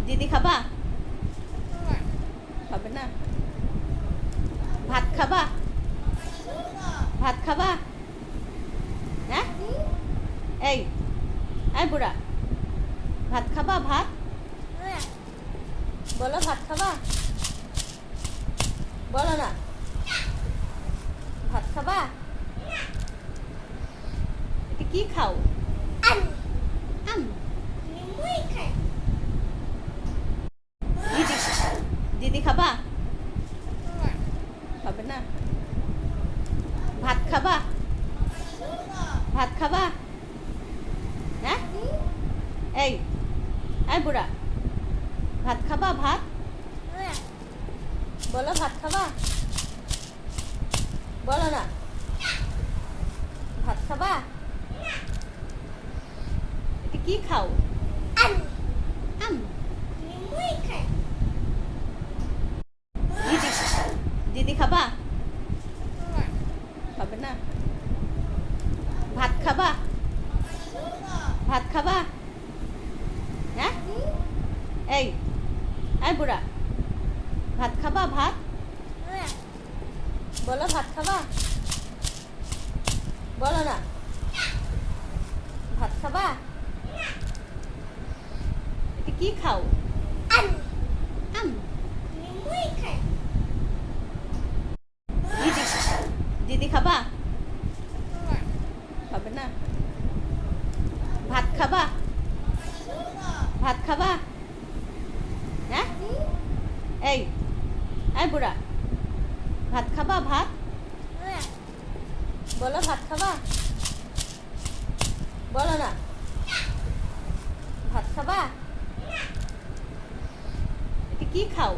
দিদি খাবা? খাবে না? ভাত খাবা? ভাত খাবা? হ্যাঁ এই এই বুড়া, ভাত খাবা? ভাত বলো, ভাত খাবা? বলো না, ভাত খাবা? এটা কি খাও? আম দিদি, দিদি খাবা? খাবে না? ভাত খাবা? ভাত খাবা? হ্যাঁ এই এই বুড়া, ভাত খাবা? ভাত বলো, ভাত খাবা? বলো না, ভাত খাবা? এটা কি খাও? আম দিদি, দিদি খাবা? খাবে না? ভাত খাবা? ভাত খাবা? হ্যাঁ এই এই বুড়া, ভাত খাবা? ভাত বলো, ভাত খাবা? বলো না, ভাত খাবা? এটা কি খাও? আম দিদি, দিদি খাবা? খাবে না? ভাত খাবা? ভাত খাবা? হ্যাঁ এই এই বুড়া, ভাত খাবা? ভাত বলো, ভাত খাবা? বলো না, ভাত খাবা? এটা কি খাও?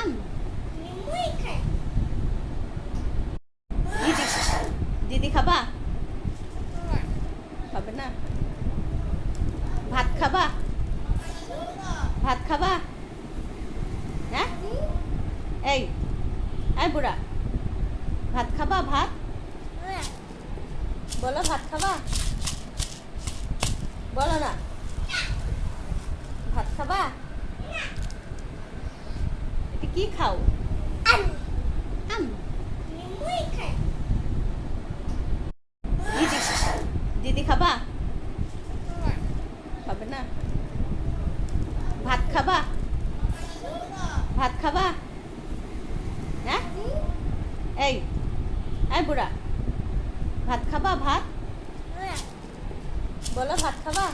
আম দিদি, দিদি খাবা? খাবে না? ভাত খাবা? ভাত খাবা? হ্যাঁ এই এই বুড়া, ভাত খাবা? ভাত বলো, ভাত খাবা? বলো না, ভাত খাবা? এটা কি খাও? আম দিদি, দিদি খাবা? খাবে না? ভাত খাবা? ভাত খাবা? হ্যাঁ এই এই বুড়া, ভাত খাবা? ভাত বলো, ভাত খাবা?